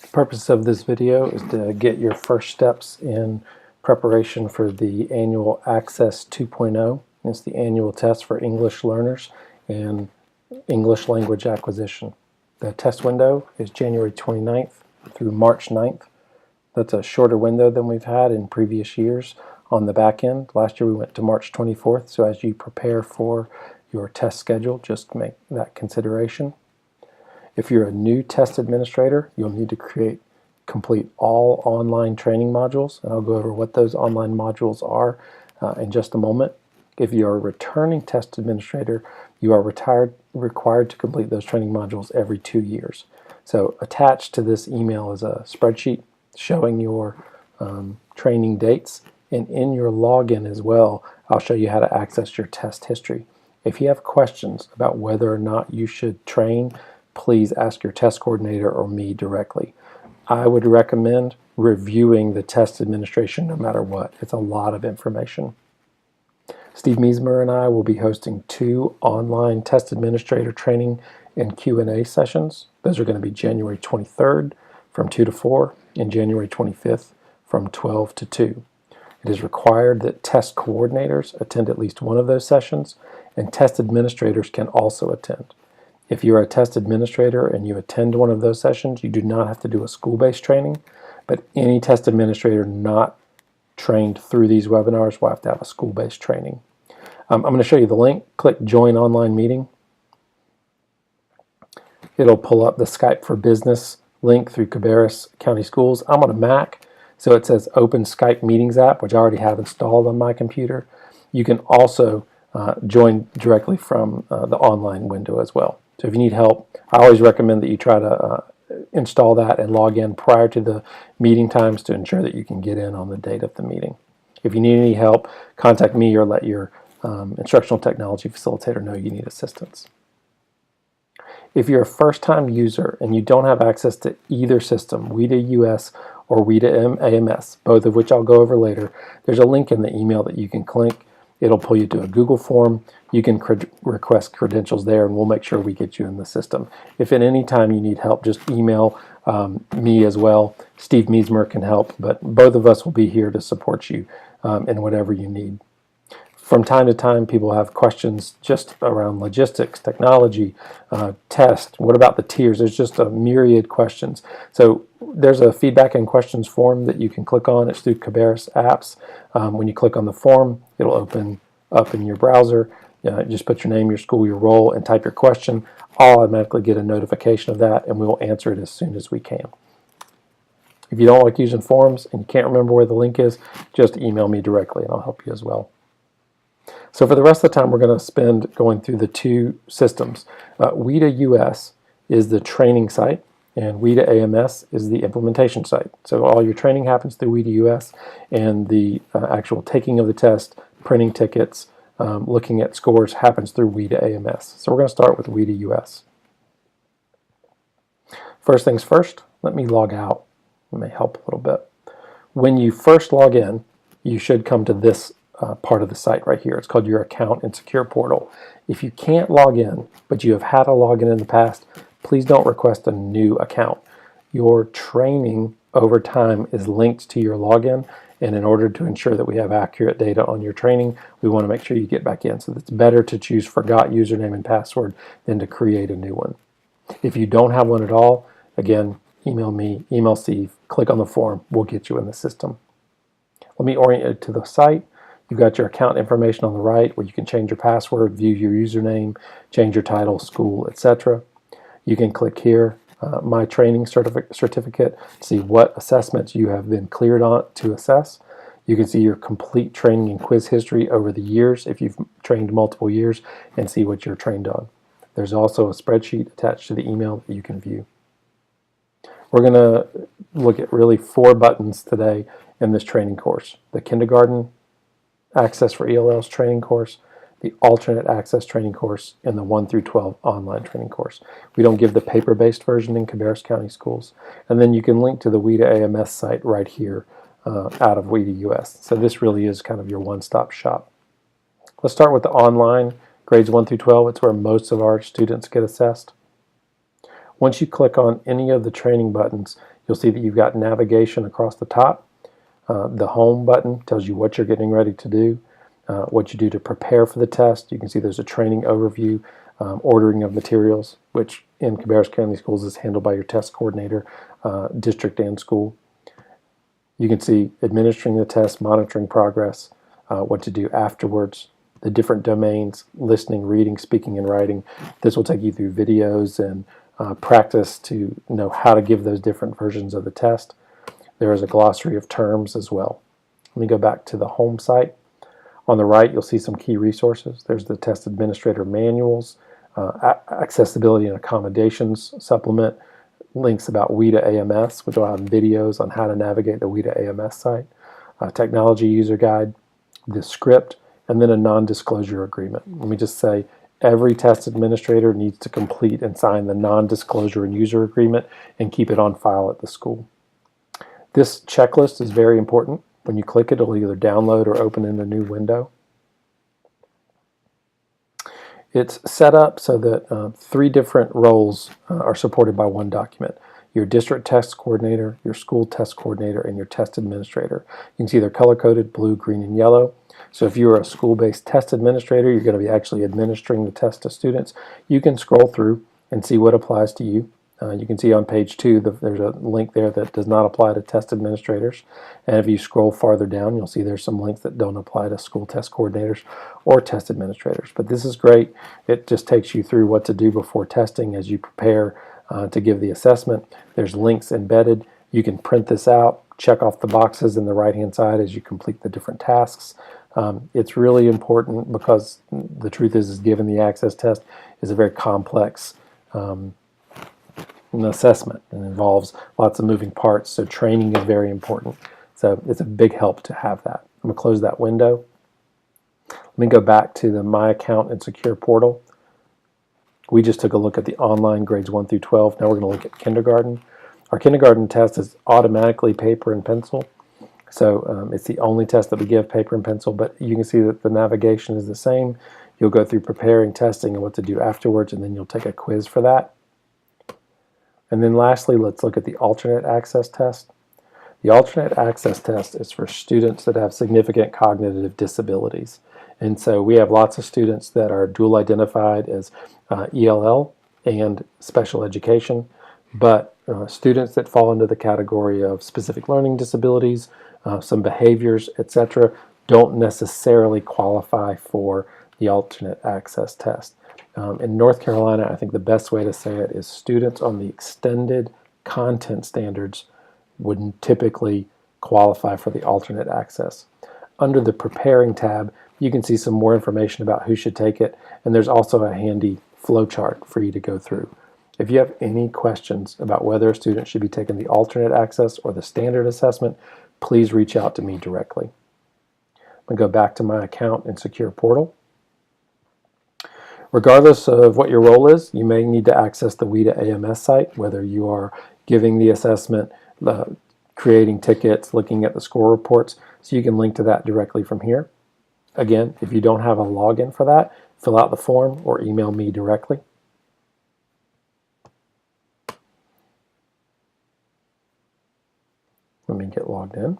The purpose of this video is to get your first steps in preparation for the annual ACCESS 2.0. It's the annual test for English learners and English language acquisition. The test window is January 29th through March 9th. That's a shorter window than we've had in previous years on the back end. Last year we went to March 24th, so as you prepare for your test schedule, just make that consideration. If you're a new test administrator, you'll need to complete all online training modules, and I'll go over what those online modules are in just a moment. If you're a returning test administrator, you are required to complete those training modules every 2 years. So attached to this email is a spreadsheet showing your training dates, and in your login as well, I'll show you how to access your test history. If you have questions about whether or not you should train, please ask your test coordinator or me directly. I would recommend reviewing the test administration no matter what. It's a lot of information. Steve Miesmer and I will be hosting 2 online test administrator training and Q&A sessions. Those are going to be January 23rd from 2 to 4 and January 25th from 12 to 2. It is required that test coordinators attend at least one of those sessions, and test administrators can also attend. If you're a test administrator and you attend one of those sessions, you do not have to do a school-based training, but any test administrator not trained through these webinars will have to have a school-based training. I'm going to show you the link. Click Join Online Meeting. It'll pull up the Skype for Business link through Cabarrus County Schools. I'm on a Mac, so it says Open Skype Meetings app, which I already have installed on my computer. You can also join directly from the online window as well. So if you need help, I always recommend that you try to install that and log in prior to the meeting times to ensure that you can get in on the date of the meeting. If you need any help, contact me or let your instructional technology facilitator know you need assistance. If you're a first-time user and you don't have access to either system, WIDA US or WIDA AMS, both of which I'll go over later, there's a link in the email that you can click. It'll pull you to a Google form. You can request credentials there, and we'll make sure we get you in the system. If at any time you need help, just email me as well. Steve Miesmer can help, but both of us will be here to support you in whatever you need. From time to time, people have questions just around logistics, technology, test. What about the tiers? There's just a myriad questions. So there's a feedback and questions form that you can click on. It's through Cabarrus Apps. When you click on the form, it'll open up in your browser. Just put your name, your school, your role, and type your question. I'll automatically get a notification of that, and we will answer it as soon as we can. If you don't like using forms and you can't remember where the link is, just email me directly, and I'll help you as well. So for the rest of the time, we're going to spend going through the 2 systems. WIDA US is the training site, and WIDA AMS is the implementation site. So all your training happens through WIDA US, and the actual taking of the test, printing tickets, looking at scores happens through WIDA AMS. So we're going to start with WIDA US. First things first, let me log out. It may help a little bit. When you first log in, you should come to this part of the site right here. It's called your account and secure portal. If you can't log in, but you have had a login in the past, please don't request a new account. Your training over time is linked to your login, and in order to ensure that we have accurate data on your training, we want to make sure you get back in. So it's better to choose forgot username and password than to create a new one. If you don't have one at all, again, email me, email Steve, click on the form, we'll get you in the system. Let me orient you to the site. You've got your account information on the right where you can change your password, view your username, change your title, school, etc. You can click here, My Training Certificate, to see what assessments you have been cleared on to assess. You can see your complete training and quiz history over the years if you've trained multiple years, and see what you're trained on. There's also a spreadsheet attached to the email that you can view. We're going to look at really 4 buttons today in this training course: the kindergarten Access for ELL's training course, the alternate access training course, and the 1 through 12 online training course. We don't give the paper-based version in Cabarrus County Schools. And then you can link to the WIDA AMS site right here out of WIDA US. So this really is kind of your one-stop shop. Let's start with the online, grades 1 through 12. It's where most of our students get assessed. Once you click on any of the training buttons, You'll see that you've got navigation across the top. The home button tells you what you're getting ready to do, what you do to prepare for the test. You can see there's a training overview, ordering of materials, which in Cabarrus County Schools is handled by your test coordinator, district and school. You can see administering the test, monitoring progress, what to do afterwards, the different domains, listening, reading, speaking, and writing. This will take you through videos and practice to know how to give those different versions of the test. There is a glossary of terms as well. Let me go back to the home site. On the right, you'll see some key resources. There's the test administrator manuals, accessibility and accommodations supplement, links about WIDA AMS, which will have videos on how to navigate the WIDA AMS site, technology user guide, the script, and then a non-disclosure agreement. Let me just say, every test administrator needs to complete and sign the non-disclosure and user agreement and keep it on file at the school. This checklist is very important. When you click it, it'll either download or open in a new window. It's set up so that 3 different roles are supported by one document. Your district test coordinator, your school test coordinator, and your test administrator. You can see they're color-coded, blue, green, and yellow. So if you're a school-based test administrator, you're going to be actually administering the test to students. You can scroll through and see what applies to you. You can see on page 2 there's a link there that does not apply to test administrators. And if you scroll farther down, you'll see there's some links that don't apply to school test coordinators or test administrators. But this is great. It just takes you through what to do before testing as you prepare to give the assessment. There's links embedded. You can print this out, check off the boxes in the right-hand side as you complete the different tasks. It's really important because the truth is given the access test is a very complex an assessment and involves lots of moving parts, so training is very important. So it's a big help to have that. I'm going to close that window. Let me go back to the My Account and Secure portal. We just took a look at the online grades 1 through 12. Now we're going to look at kindergarten. Our kindergarten test is automatically paper and pencil. So it's the only test that we give paper and pencil, but you can see that the navigation is the same. You'll go through preparing, testing, and what to do afterwards, and then you'll take a quiz for that. And then lastly, let's look at the alternate access test. The alternate access test is for students that have significant cognitive disabilities. And so we have lots of students that are dual identified as ELL and special education, but students that fall into the category of specific learning disabilities, some behaviors, etc., don't necessarily qualify for the alternate access test. In North Carolina, I think the best way to say it is students on the extended content standards wouldn't typically qualify for the alternate access. Under the Preparing tab, you can see some more information about who should take it, and there's also a handy flowchart for you to go through. If you have any questions about whether a student should be taking the alternate access or the standard assessment, please reach out to me directly. I'm going to go back to My Account and Secure portal. Regardless of what your role is, you may need to access the WIDA AMS site, whether you are giving the assessment, creating tickets, looking at the score reports, so you can link to that directly from here. Again, if you don't have a login for that, fill out the form or email me directly. Let me get logged in.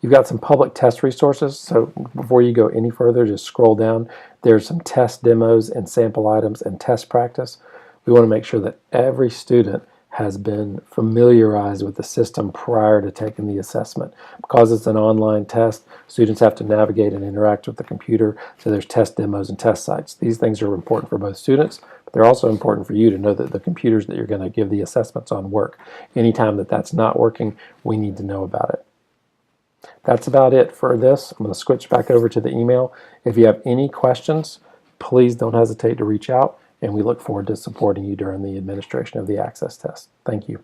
You've got some public test resources, so before you go any further, just scroll down. There's some test demos and sample items and test practice. We want to make sure that every student has been familiarized with the system prior to taking the assessment. Because it's an online test, students have to navigate and interact with the computer, so there's test demos and test sites. These things are important for both students, but they're also important for you to know that the computers that you're going to give the assessments on work. Anytime that that's not working, we need to know about it. That's about it for this. I'm going to switch back over to the email. If you have any questions, please don't hesitate to reach out, and we look forward to supporting you during the administration of the access test. Thank you.